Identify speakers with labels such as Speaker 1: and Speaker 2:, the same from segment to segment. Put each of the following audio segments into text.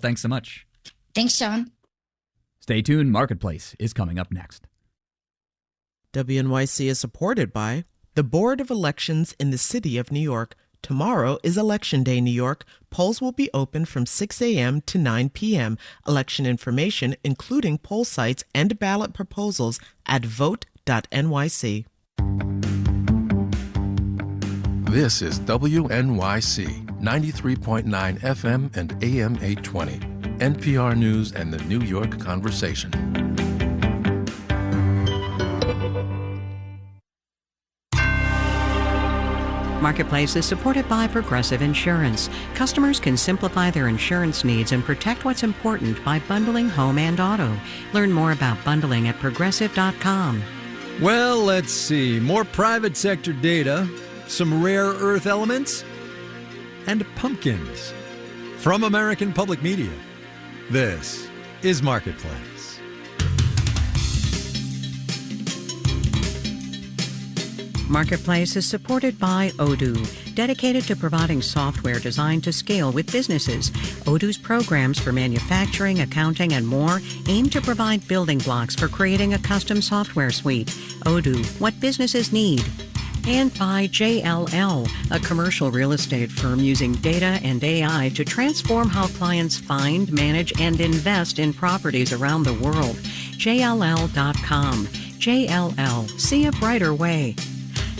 Speaker 1: Thanks so much.
Speaker 2: Thanks, Sean.
Speaker 1: Stay tuned. Marketplace is coming up next.
Speaker 3: WNYC is supported by the Board of Elections in the City of New York. Tomorrow is Election Day, New York. Polls will be open from 6 a.m. to 9 p.m. Election information, including poll sites and ballot proposals, at vote.nyc.
Speaker 4: This is WNYC 93.9 FM and AM 820. NPR News and the New York Conversation.
Speaker 5: Marketplace is supported by Progressive Insurance. Customers can simplify their insurance needs and protect what's important by bundling home and auto. Learn more about bundling at Progressive.com.
Speaker 6: Well, let's see. More private sector data, some rare earth elements, and pumpkins. From American Public Media, this is Marketplace.
Speaker 5: Marketplace is supported by Odoo, dedicated to providing software designed to scale with businesses. Odoo's programs for manufacturing, accounting, and more aim to provide building blocks for creating a custom software suite. Odoo, what businesses need. And by JLL, a commercial real estate firm using data and AI to transform how clients find, manage, and invest in properties around the world. JLL.com. JLL, see a brighter way.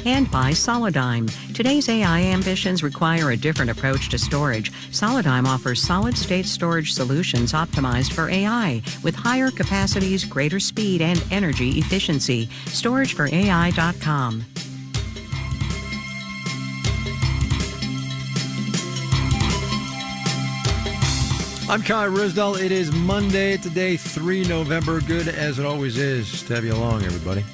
Speaker 5: And by Solidigm. Today's AI ambitions require a different approach to storage. Solidigm offers solid-state storage solutions optimized for AI with higher capacities, greater speed, and energy efficiency. StorageForAI.com.
Speaker 6: I'm Kai Risdall. It is Monday today, 3 November. Good as it always is to have you along, everybody.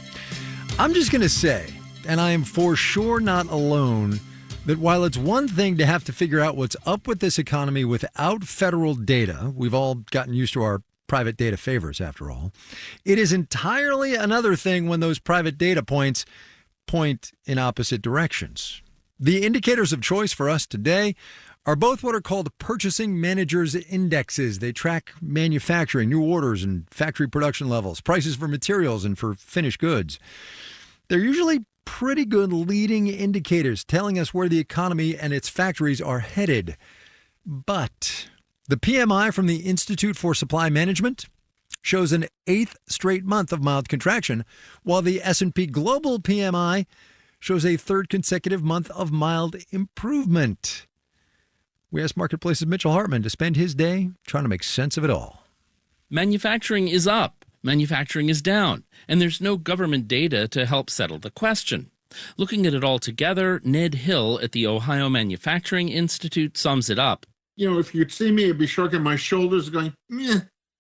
Speaker 6: I'm just going to say, and I am for sure not alone, that while it's one thing to have to figure out what's up with this economy without federal data, we've all gotten used to our private data favors after all, it is entirely another thing when those private data points point in opposite directions. The indicators of choice for us today are both what are called purchasing managers' indexes. They track manufacturing, new orders, and factory production levels, prices for materials and for finished goods. They're usually pretty good leading indicators telling us where the economy and its factories are headed. But the PMI from the Institute for Supply Management shows an 8th straight month of mild contraction, while the S&P Global PMI shows a 3rd consecutive month of mild improvement. We asked Marketplace's Mitchell Hartman to spend his day trying to make sense of it all.
Speaker 7: Manufacturing is up. Manufacturing is down, and there's no government data to help settle the question. Looking at it all together, Ned Hill at the Ohio Manufacturing Institute sums it up.
Speaker 8: You know, if you could see me, I'd be shrugging my shoulders going,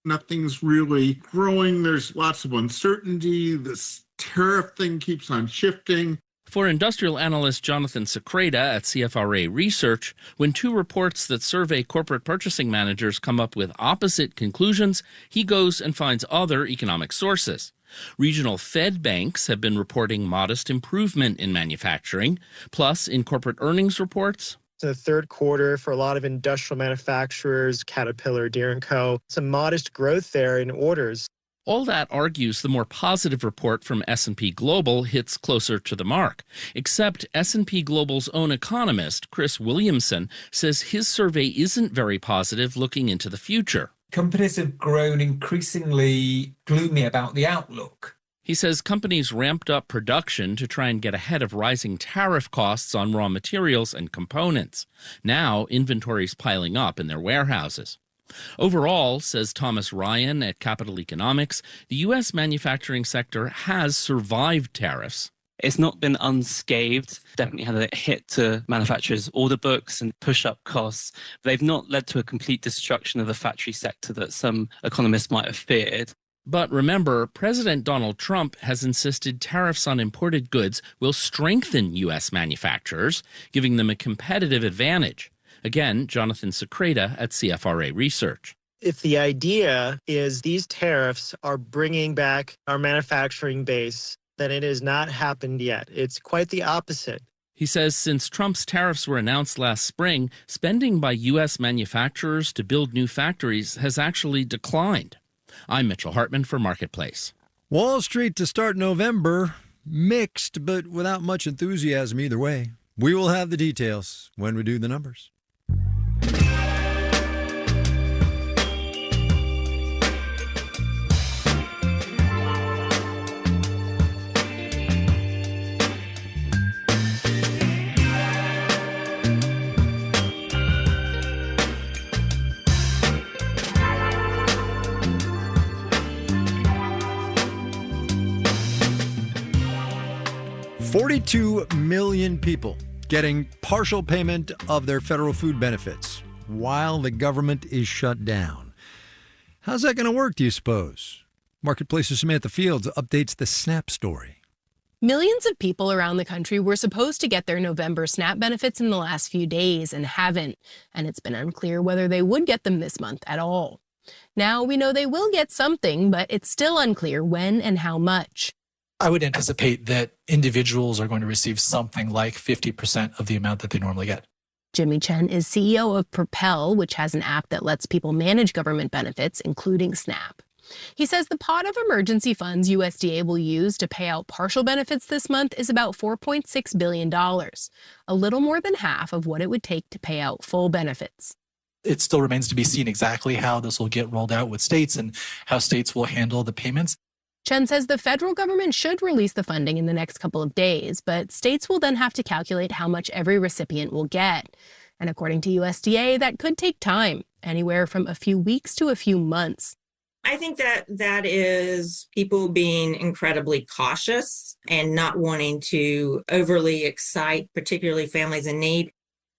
Speaker 8: nothing's really growing. There's lots of uncertainty. This tariff thing keeps on shifting.
Speaker 7: For industrial analyst Jonathan Secreta at CFRA Research, when two reports that survey corporate purchasing managers come up with opposite conclusions, he goes and finds other economic sources. Regional Fed banks have been reporting modest improvement in manufacturing. Plus, in corporate earnings reports,
Speaker 9: the third quarter for a lot of industrial manufacturers, Caterpillar, Deere & Co., some modest growth there in orders.
Speaker 7: All that argues the more positive report from S&P Global hits closer to the mark. Except S&P Global's own economist, Chris Williamson, says his survey isn't very positive looking into the future.
Speaker 10: Companies have grown increasingly gloomy about the outlook.
Speaker 7: He says companies ramped up production to try and get ahead of rising tariff costs on raw materials and components. Now, inventory's piling up in their warehouses. Overall, says Thomas Ryan at Capital Economics, the U.S. manufacturing sector has survived tariffs.
Speaker 11: It's not been unscathed, definitely had a hit to manufacturers' order books and push up costs. But they've not led to a complete destruction of the factory sector that some economists might have feared.
Speaker 7: But remember, President Donald Trump has insisted tariffs on imported goods will strengthen U.S. manufacturers, giving them a competitive advantage. Again, Jonathan Secreta at CFRA Research.
Speaker 9: If the idea is these tariffs are bringing back our manufacturing base, then it has not happened yet. It's quite the opposite.
Speaker 7: He says since Trump's tariffs were announced last spring, spending by U.S. manufacturers to build new factories has actually declined. I'm Mitchell Hartman for Marketplace.
Speaker 6: Wall Street to start November, mixed, but without much enthusiasm either way. We will have the details when we do the numbers. $42 million people getting partial payment of their federal food benefits while the government is shut down. How's that going to work, do you suppose? Marketplace's Samantha Fields updates the SNAP story.
Speaker 2: Millions of people around the country were supposed to get their November SNAP benefits in the last few days and haven't, and it's been unclear whether they would get them this month at all. Now we know they will get something, but it's still unclear when and how much.
Speaker 12: I would anticipate that individuals are going to receive something like 50% of the amount that they normally get.
Speaker 2: Jimmy Chen is CEO of Propel, which has an app that lets people manage government benefits, including SNAP. He says the pot of emergency funds USDA will use to pay out partial benefits this month is about $4.6 billion, a little more than half of what it would take to pay out full benefits.
Speaker 12: It still remains to be seen exactly how this will get rolled out with states and how states will handle the payments.
Speaker 2: Chen says the federal government should release the funding in the next couple of days, but states will then have to calculate how much every recipient will get. And according to USDA, that could take time, anywhere from a few weeks to a few months.
Speaker 13: I think that is people being incredibly cautious and not wanting to overly excite, particularly families in need.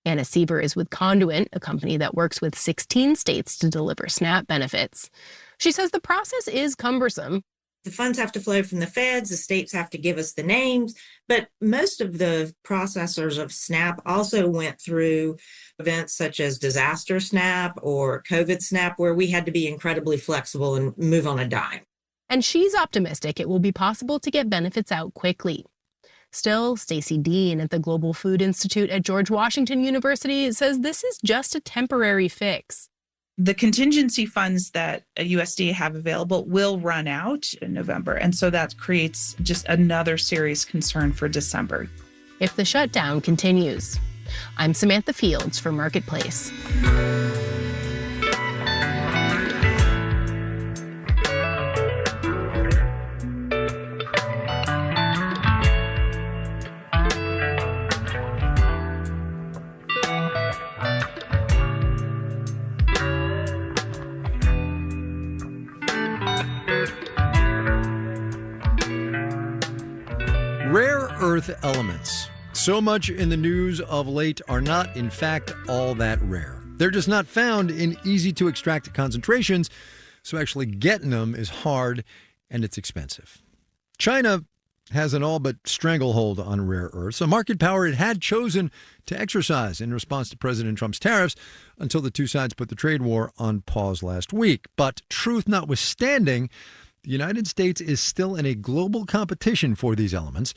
Speaker 2: Anna Siever is with Conduent, a company that works with 16 states to deliver SNAP benefits. She says the process is cumbersome.
Speaker 13: The funds have to flow from the feds, the states have to give us the names, but most of the processors of SNAP also went through events such as Disaster SNAP or COVID SNAP, where we had to be incredibly flexible and move on a dime.
Speaker 2: And she's optimistic it will be possible to get benefits out quickly. Still, Stacy Dean at the Global Food Institute at George Washington University says this is just a temporary fix.
Speaker 14: The contingency funds that USDA have available will run out in November, and so that creates just another serious concern for December.
Speaker 2: If the shutdown continues. I'm Samantha Fields for Marketplace.
Speaker 6: Rare earth elements, so much in the news of late, are not, in fact, all that rare. They're just not found in easy-to-extract concentrations, so actually getting them is hard and it's expensive. China has an all but stranglehold on rare earths, a market power it had chosen to exercise in response to President Trump's tariffs until the two sides put the trade war on pause last week. But truth notwithstanding, the United States is still in a global competition for these elements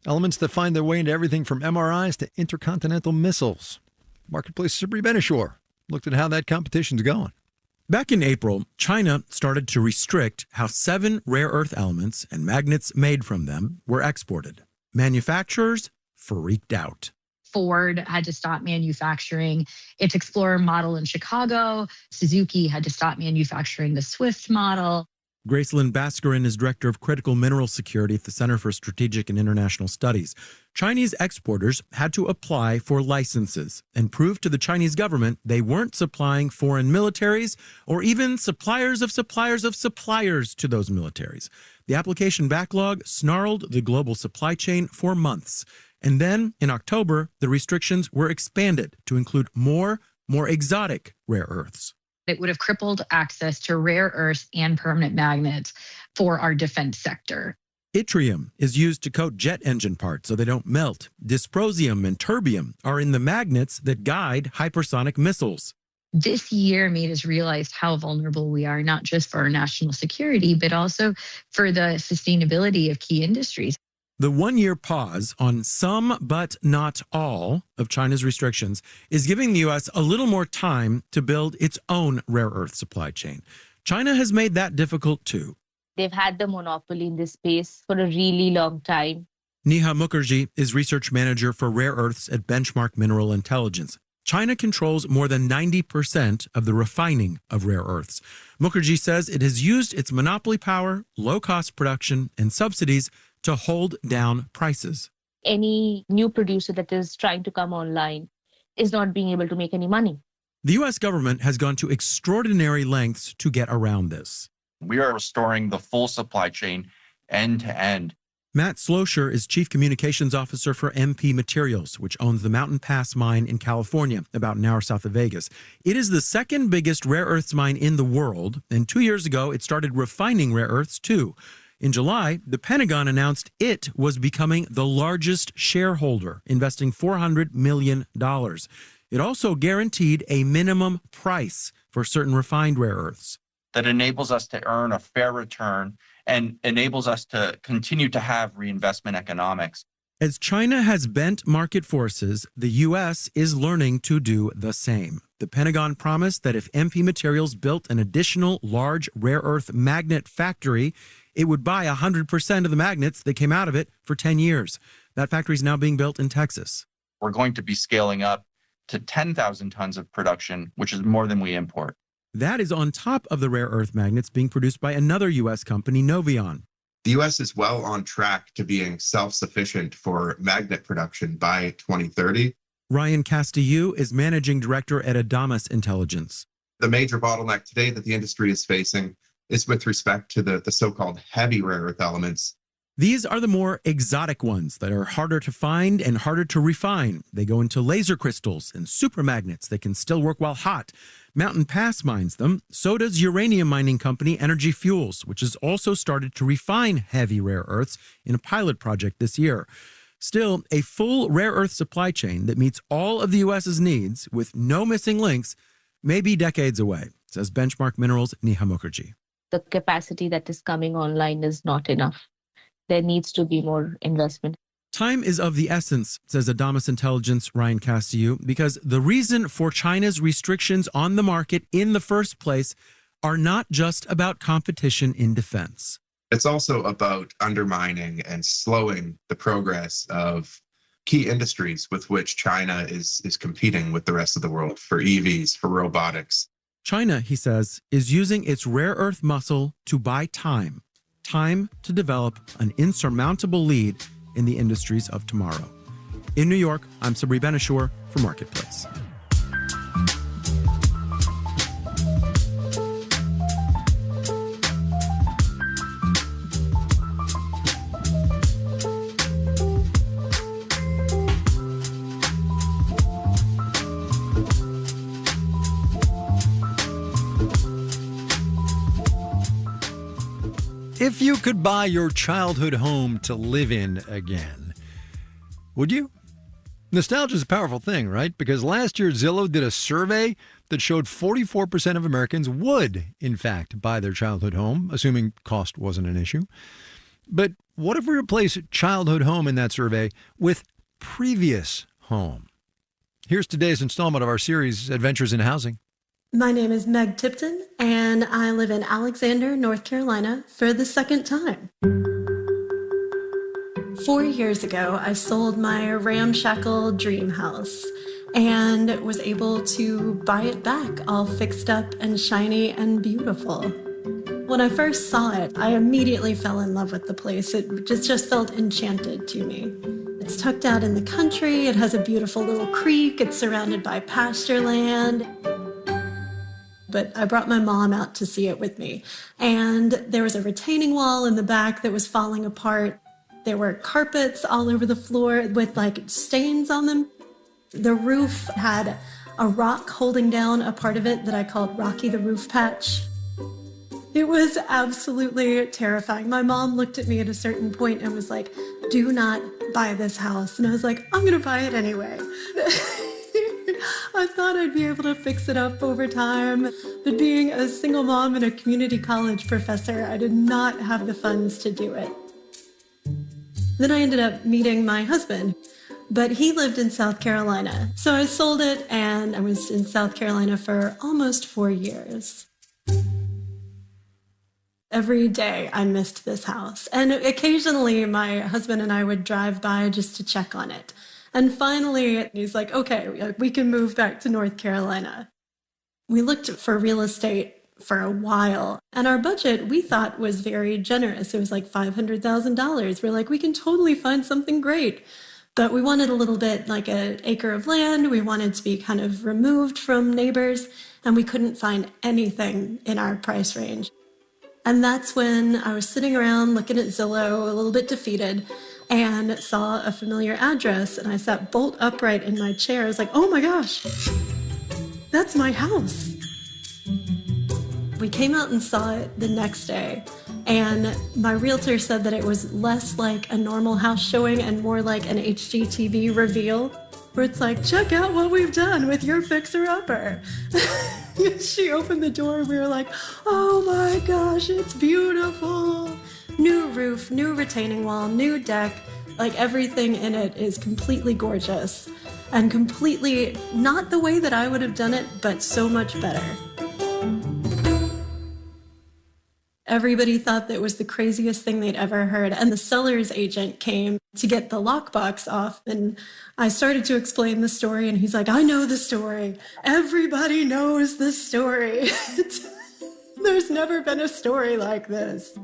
Speaker 6: that find their way into everything from MRIs to intercontinental missiles. Marketplace's Sabri Benishore looked at how that competition's going.
Speaker 15: Back in April, China started to restrict how 7 rare earth elements and magnets made from them were exported. Manufacturers freaked out.
Speaker 16: Ford had to stop manufacturing its Explorer model in Chicago. Suzuki had to stop manufacturing the Swift model.
Speaker 15: Gracelyn Bascarin is director of critical mineral security at the Center for Strategic and International Studies. Chinese exporters had to apply for licenses and prove to the Chinese government they weren't supplying foreign militaries or even suppliers of suppliers of suppliers to those militaries. The application backlog snarled the global supply chain for months. And then, in October, the restrictions were expanded to include more exotic rare earths.
Speaker 16: It would have crippled access to rare earths and permanent magnets for our defense sector.
Speaker 15: Yttrium is used to coat jet engine parts so they don't melt. Dysprosium and terbium are in the magnets that guide hypersonic missiles.
Speaker 16: This year made us realize how vulnerable we are, not just for our national security, but also for the sustainability of key industries.
Speaker 15: The one-year pause on some but not all of China's restrictions is giving the U.S. a little more time to build its own rare earth supply chain. China has made that difficult too.
Speaker 17: They've had the monopoly in this space for a really long time.
Speaker 15: Neha Mukherjee is research manager for rare earths at Benchmark Mineral Intelligence. China controls more than 90% of the refining of rare earths. Mukherjee says it has used its monopoly power, low-cost production, and subsidies to hold down prices.
Speaker 17: Any new producer that is trying to come online is not being able to make any money.
Speaker 15: The U.S. government has gone to extraordinary lengths to get around this.
Speaker 18: We are restoring the full supply chain end to end.
Speaker 15: Matt Slosher is Chief Communications Officer for MP Materials, which owns the Mountain Pass mine in California, about an hour south of Vegas. It is the second biggest rare earths mine in the world, and 2 years ago it started refining rare earths too. In July, the Pentagon announced it was becoming the largest shareholder, investing $400 million. It also guaranteed a minimum price for certain refined rare earths.
Speaker 18: That enables us to earn a fair return and enables us to continue to have reinvestment economics.
Speaker 15: As China has bent market forces, the U.S. is learning to do the same. The Pentagon promised that if MP Materials built an additional large rare earth magnet factory, it would buy 100% of the magnets that came out of it for 10 years. That factory is now being built in Texas.
Speaker 18: We're going to be scaling up to 10,000 tons of production, which is more than we import.
Speaker 15: That is on top of the rare earth magnets being produced by another U.S. company, Noveon.
Speaker 19: The U.S. is well on track to being self-sufficient for magnet production by 2030.
Speaker 15: Ryan Castillo is managing director at Adamas Intelligence.
Speaker 19: The major bottleneck today that the industry is facing is with respect to the so-called heavy rare earth elements.
Speaker 15: These are the more exotic ones that are harder to find and harder to refine. They go into laser crystals and supermagnets that can still work while hot. Mountain Pass mines them. So does uranium mining company Energy Fuels, which has also started to refine heavy rare earths in a pilot project this year. Still, a full rare earth supply chain that meets all of the U.S.'s needs with no missing links may be decades away, says Benchmark Minerals' Neha Mukherjee.
Speaker 17: The capacity that is coming online is not enough. There needs to be more investment.
Speaker 15: Time is of the essence, says Adamas Intelligence Ryan Castillo, because the reason for China's restrictions on the market in the first place are not just about competition in defense.
Speaker 19: It's also about undermining and slowing the progress of key industries with which China is competing with the rest of the world for EVs, for robotics.
Speaker 15: China, he says, is using its rare earth muscle to buy time to develop an insurmountable lead in the industries of tomorrow. In New York, I'm Sabri Benishore for Marketplace.
Speaker 6: If you could buy your childhood home to live in again, would you? Nostalgia is a powerful thing, right? Because last year Zillow did a survey that showed 44% of Americans would, in fact, buy their childhood home, assuming cost wasn't an issue. But what if we replace childhood home in that survey with previous home? Here's today's installment of our series, Adventures in Housing.
Speaker 20: My name is Meg Tipton, and I live in Alexander, North Carolina for the second time. 4 years ago, I sold my ramshackle dream house and was able to buy it back all fixed up and shiny and beautiful. When I first saw it, I immediately fell in love with the place. It just felt enchanted to me. It's tucked out in the country. It has a beautiful little creek. It's surrounded by pasture land. But I brought my mom out to see it with me. And there was a retaining wall in the back that was falling apart. There were carpets all over the floor with like stains on them. The roof had a rock holding down a part of it that I called Rocky the Roof Patch. It was absolutely terrifying. My mom looked at me at a certain point and was like, "Do not buy this house." And I was like, "I'm gonna buy it anyway." I thought I'd be able to fix it up over time, but being a single mom and a community college professor, I did not have the funds to do it. Then I ended up meeting my husband, but he lived in South Carolina. So I sold it, and I was in South Carolina for almost 4 years. Every day I missed this house, and occasionally my husband and I would drive by just to check on it. And finally, he's like, okay, we can move back to North Carolina. We looked for real estate for a while, and our budget we thought was very generous. It was like $500,000. We're like, we can totally find something great. But we wanted a little bit like an acre of land. We wanted to be kind of removed from neighbors, and we couldn't find anything in our price range. And that's when I was sitting around looking at Zillow, a little bit defeated, and saw a familiar address, and I sat bolt upright in my chair. I was like, oh my gosh, that's my house. We came out and saw it the next day, and my realtor said that it was less like a normal house showing and more like an HGTV reveal, where it's like, check out what we've done with your fixer-upper. She opened the door and we were like, oh my gosh, it's beautiful. New roof, new retaining wall, new deck, like everything in it is completely gorgeous and completely not the way that I would have done it, but so much better. Everybody thought that it was the craziest thing they'd ever heard. And the seller's agent came to get the lockbox off. And I started to explain the story. And he's like, I know the story. Everybody knows the story. There's never been a story like this.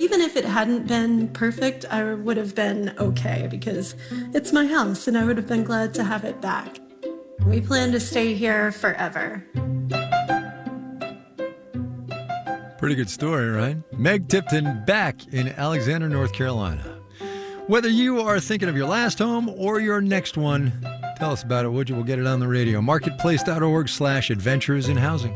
Speaker 20: Even if it hadn't been perfect, I would have been okay because it's my house and I would have been glad to have it back. We plan to stay here forever.
Speaker 6: Pretty good story, right? Meg Tipton back in Alexander, North Carolina. Whether you are thinking of your last home or your next one, tell us about it, would you? We'll get it on the radio. Marketplace.org/adventures in housing.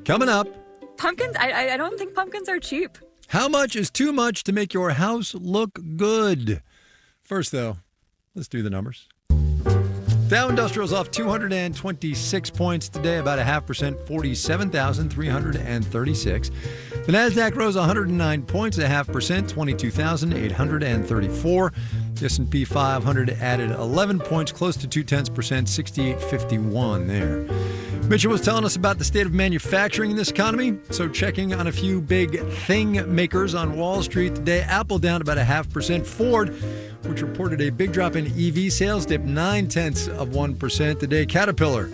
Speaker 6: Coming up.
Speaker 21: Pumpkins? I don't think pumpkins are cheap.
Speaker 6: How much is too much to make your house look good? First, though, let's do the numbers. Dow Industrial's off 226 points today, about 0.5%, 47,336. The Nasdaq rose 109 points, 0.5%, 22,834. The S&P 500 added 11 points, close to 0.2%, 6851 there. Mitchell was telling us about the state of manufacturing in this economy. So checking on a few big thing makers on Wall Street today. Apple down about 0.5%. Ford, which reported a big drop in EV sales, dipped 0.9% today. Caterpillar,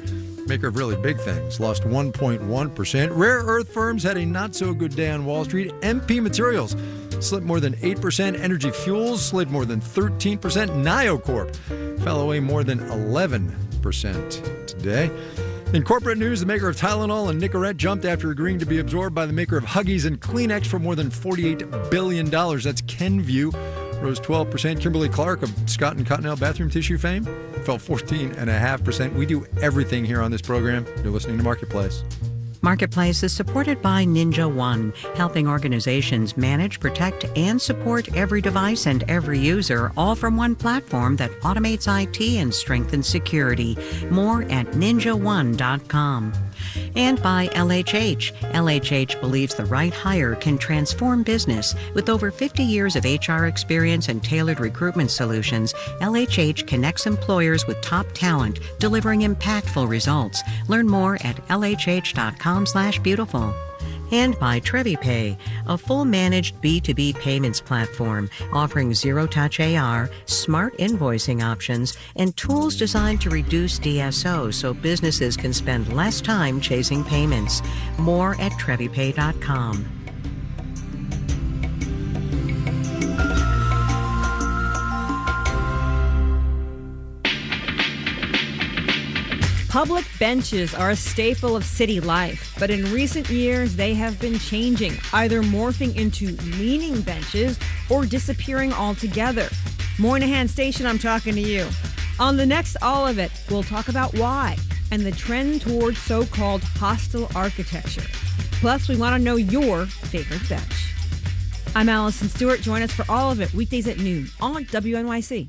Speaker 6: maker of really big things, lost 1.1%. Rare earth firms had a not so good day on Wall Street. MP Materials slipped more than 8%. Energy Fuels slid more than 13%. NioCorp fell away more than 11% today. In corporate news, the maker of Tylenol and Nicorette jumped after agreeing to be absorbed by the maker of Huggies and Kleenex for more than $48 billion. That's Kenvue. Rose 12%. Kimberly-Clark of Scott & Cottonelle bathroom tissue fame fell 14.5%. We do everything here on this program. You're listening to Marketplace.
Speaker 5: Marketplace is supported by Ninja One, helping organizations manage, protect, and support every device and every user, all from one platform that automates IT and strengthens security. More at ninjaone.com. And by LHH. LHH believes the right hire can transform business. With over 50 years of HR experience and tailored recruitment solutions, LHH connects employers with top talent, delivering impactful results. Learn more at lhh.com/beautiful. And by TreviPay, a full managed B2B payments platform offering zero-touch AR, smart invoicing options, and tools designed to reduce DSO so businesses can spend less time chasing payments. More at TreviPay.com.
Speaker 22: Public benches are a staple of city life, but in recent years they have been changing, either morphing into leaning benches or disappearing altogether. Moynihan Station, I'm talking to you. On the next All of It, we'll talk about why and the trend towards so-called hostile architecture. Plus, we want to know your favorite bench. I'm Allison Stewart. Join us for all of it weekdays at noon on WNYC.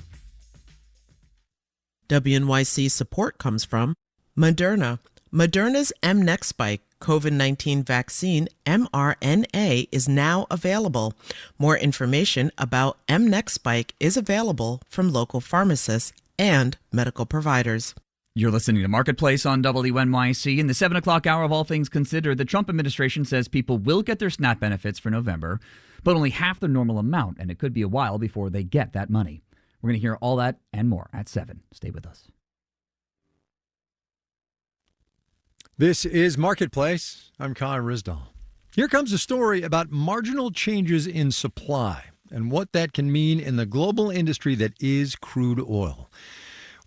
Speaker 1: WNYC support comes from Moderna. Moderna's mNEXSpike COVID-19 vaccine, mRNA, is now available. More information about mNEXSpike is available from local pharmacists and medical providers.
Speaker 3: You're listening to Marketplace on WNYC. In the 7 o'clock hour of All Things Considered, the Trump administration says people will get their SNAP benefits for November, but only half the normal amount, and it could be a while before they get that money. We're going to hear all that and more at 7. Stay with us.
Speaker 6: This is Marketplace. I'm Kai Ryssdal. Here comes a story about marginal changes in supply and what that can mean in the global industry that is crude oil.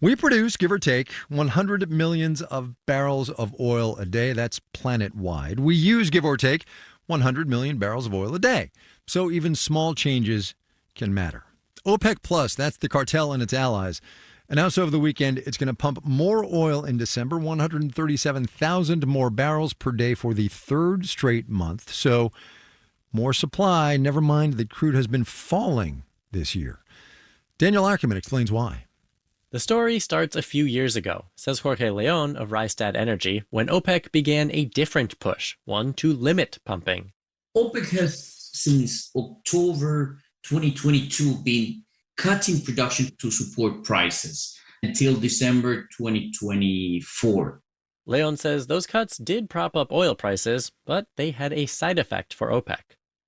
Speaker 6: We produce, give or take, 100 millions of barrels of oil a day. That's planet-wide. We use, give or take, 100 million barrels of oil a day. So even small changes can matter. OPEC Plus, that's the cartel and its allies, announced over the weekend it's going to pump more oil in December, 137,000 more barrels per day for the third straight month. So more supply, never mind that crude has been falling this year. Daniel Ackerman explains why.
Speaker 23: The story starts a few years ago, says Jorge Leon of Rystad Energy, when OPEC began a different push, one to limit pumping.
Speaker 24: OPEC has, since October 2022, been cutting production to support prices until December 2024.
Speaker 23: Leon says those cuts did prop up oil prices, but they had a side effect for OPEC.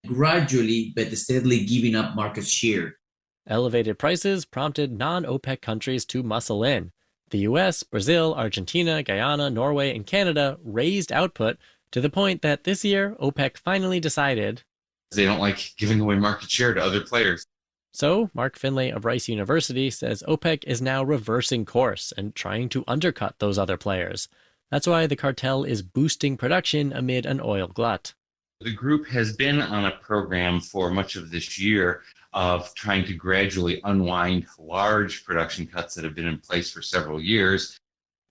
Speaker 24: Gradually, but steadily giving up market share.
Speaker 23: Elevated prices prompted non-OPEC countries to muscle in. The US, Brazil, Argentina, Guyana, Norway, and Canada raised output to the point that this year OPEC finally decided
Speaker 25: they don't like giving away market share to other players.
Speaker 23: So, Mark Finlay of Rice University says OPEC is now reversing course and trying to undercut those other players. That's why the cartel is boosting production amid an oil glut.
Speaker 25: The group has been on a program for much of this year of trying to gradually unwind large production cuts that have been in place for several years.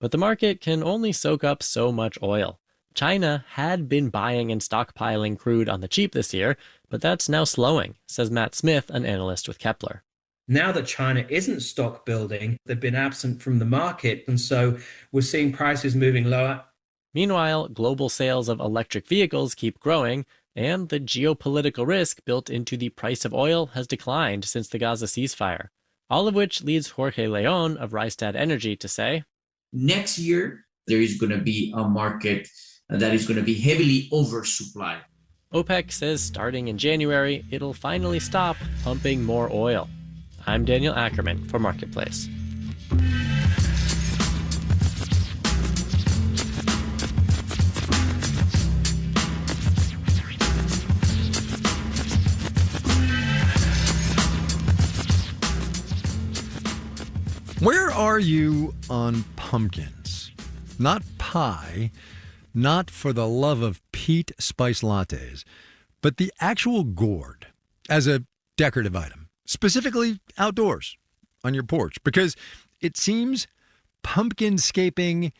Speaker 23: But the market can only soak up so much oil. China had been buying and stockpiling crude on the cheap this year, but that's now slowing, says Matt Smith, an analyst with Kepler.
Speaker 26: Now that China isn't stock building, they've been absent from the market, and so we're seeing prices moving lower.
Speaker 23: Meanwhile, global sales of electric vehicles keep growing, and the geopolitical risk built into the price of oil has declined since the Gaza ceasefire. All of which leads Jorge Leon of Rystad Energy to say,
Speaker 24: next year, there is going to be a market that is going to be heavily oversupplied.
Speaker 23: OPEC says starting in January, it'll finally stop pumping more oil. I'm Daniel Ackerman for Marketplace.
Speaker 6: Where are you on pumpkins? Not pie, not for the love of peat spice lattes, but the actual gourd as a decorative item, specifically outdoors on your porch, because it seems pumpkinscaping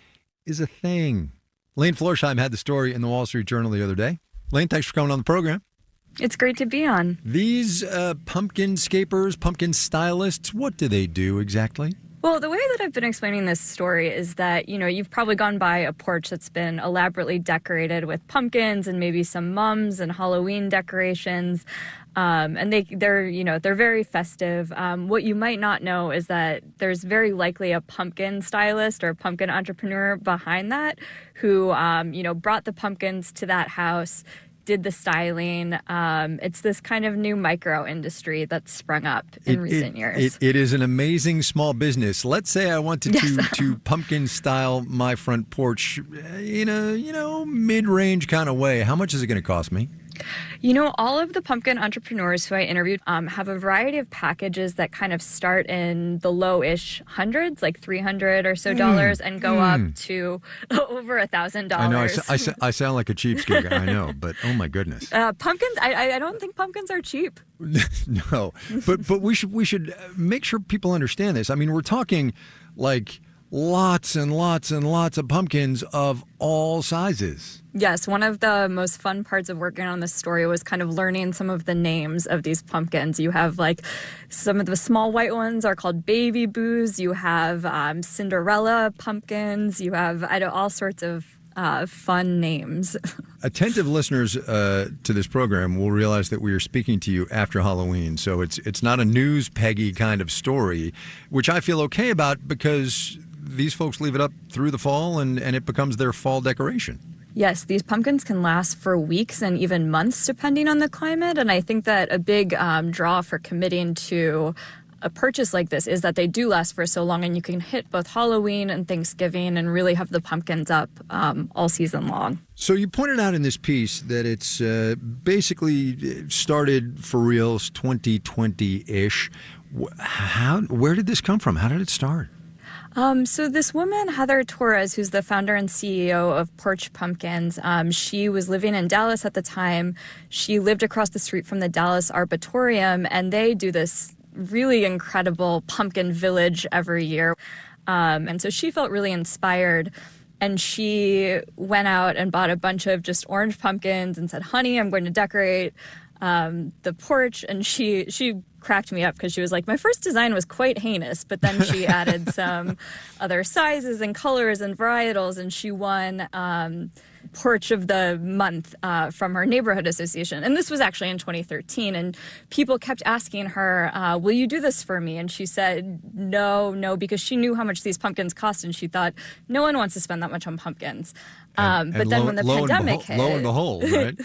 Speaker 6: is a thing. Lane Florsheim had the story in the Wall Street Journal the other day. Lane, thanks for coming on the program.
Speaker 21: It's great to be on.
Speaker 6: These pumpkinscapers, pumpkin stylists, what do they do exactly?
Speaker 21: Well, the way that I've been explaining this story is that, you've probably gone by a porch that's been elaborately decorated with pumpkins and maybe some mums and Halloween decorations. And they're very festive. What you might not know is that there's very likely a pumpkin stylist or a pumpkin entrepreneur behind that who, brought the pumpkins to that house, did the styling. It's this kind of new micro industry that's sprung up in recent years.
Speaker 6: It is an amazing small business. Let's say I wanted to pumpkin style my front porch in a mid-range kind of way. How much is it going to cost me?
Speaker 21: All of the pumpkin entrepreneurs who I interviewed have a variety of packages that kind of start in the low-ish hundreds, like $300 or so dollars, and go up to over $1,000.
Speaker 6: I know. I sound like a cheapskate. I know, but oh my goodness.
Speaker 21: Pumpkins. I don't think pumpkins are cheap.
Speaker 6: No, but we should make sure people understand this. I mean, we're talking like lots and lots and lots of pumpkins of all sizes.
Speaker 21: Yes, one of the most fun parts of working on this story was kind of learning some of the names of these pumpkins. You have like some of the small white ones are called baby boos. You have Cinderella pumpkins. You have all sorts of fun names.
Speaker 6: Attentive listeners to this program will realize that we are speaking to you after Halloween, so it's not a news Peggy kind of story, which I feel okay about because these folks leave it up through the fall and it becomes their fall decoration.
Speaker 21: Yes, these pumpkins can last for weeks and even months depending on the climate, and I think that a big draw for committing to a purchase like this is that they do last for so long, and you can hit both Halloween and Thanksgiving and really have the pumpkins up all season long.
Speaker 6: So you pointed out in this piece that it's basically started for reals 2020-ish. Where did this come from? How did it start?
Speaker 21: So this woman, Heather Torres, who's the founder and CEO of Porch Pumpkins, she was living in Dallas at the time. She lived across the street from the Dallas Arboretum, and they do this really incredible pumpkin village every year. And so she felt really inspired. And she went out and bought a bunch of just orange pumpkins and said, honey, I'm going to decorate the porch. And she cracked me up because she was like, my first design was quite heinous, but then she added some other sizes and colors and varietals, and she won Porch of the Month from her neighborhood association. And this was actually in 2013, and people kept asking her, will you do this for me? And she said no, because she knew how much these pumpkins cost, and she thought no one wants to spend that much on pumpkins. But then when the pandemic hit...
Speaker 6: Lo and behold, right?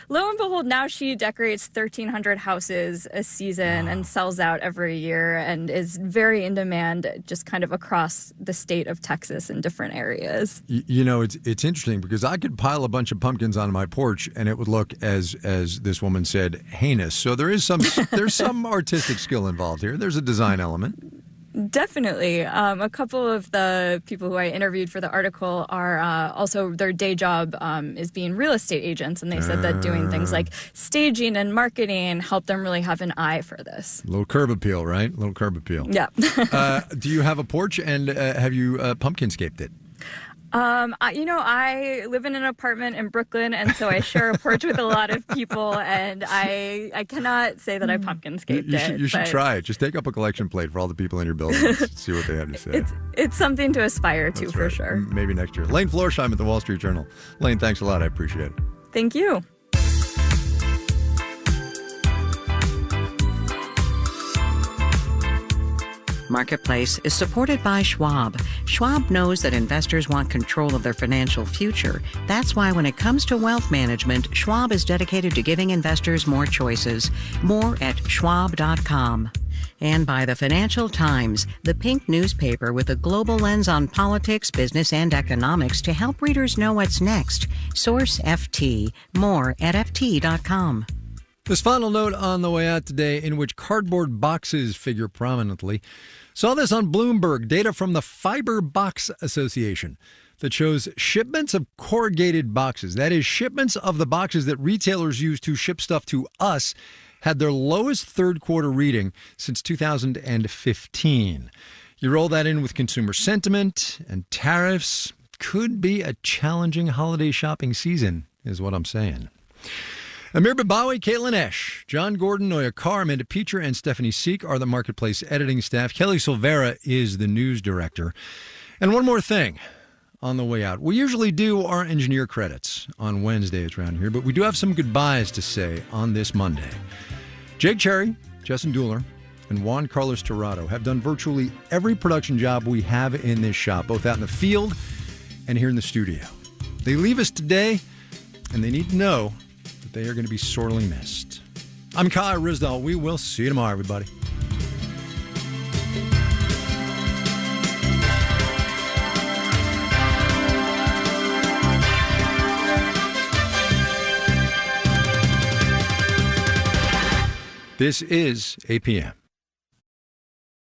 Speaker 21: Lo and behold, now she decorates 1,300 houses a season and sells out every year and is very in demand just kind of across the state of Texas in different areas.
Speaker 6: You know, it's interesting because I could pile a bunch of pumpkins on my porch and it would look, as this woman said, heinous. So there's some artistic skill involved here. There's a design element.
Speaker 21: Definitely. A couple of the people who I interviewed for the article are also their day job is being real estate agents. And they said that doing things like staging and marketing helped them really have an eye for this.
Speaker 6: A little curb appeal, right? A little curb appeal.
Speaker 21: Yeah.
Speaker 6: Do you have a porch and have you pumpkinscaped it?
Speaker 21: I live in an apartment in Brooklyn, and so I share a porch with a lot of people, and I cannot say that I pumpkinscaped it.
Speaker 6: You should try it. Just take up a collection plate for all the people in your building and see what they have to say.
Speaker 21: It's something to aspire to, for sure.
Speaker 6: Maybe next year. Lane Florsheim at the Wall Street Journal. Lane, thanks a lot. I appreciate it.
Speaker 21: Thank you.
Speaker 5: Marketplace is supported by Schwab. Schwab knows that investors want control of their financial future. That's why when it comes to wealth management, Schwab is dedicated to giving investors more choices. More at schwab.com. And by the Financial Times, the pink newspaper with a global lens on politics, business, and economics to help readers know what's next. Source FT. More at FT.com.
Speaker 6: This final note on the way out today, in which cardboard boxes figure prominently. Saw this on Bloomberg, data from the Fiber Box Association that shows shipments of corrugated boxes, that is, shipments of the boxes that retailers use to ship stuff to us, had their lowest third quarter reading since 2015. You roll that in with consumer sentiment and tariffs, could be a challenging holiday shopping season, is what I'm saying. Amir Babawi, Caitlin Esch, John Gordon, Noya Carr, Amanda Peacher, and Stephanie Seek are the Marketplace editing staff. Kelly Silvera is the news director. And one more thing on the way out. We usually do our engineer credits on Wednesdays around here, but we do have some goodbyes to say on this Monday. Jake Cherry, Justin Dueller, and Juan Carlos Tirado have done virtually every production job we have in this shop, both out in the field and here in the studio. They leave us today, and they need to know that they are going to be sorely missed. I'm Kai Ryssdal. We will see you tomorrow, everybody. This is APM.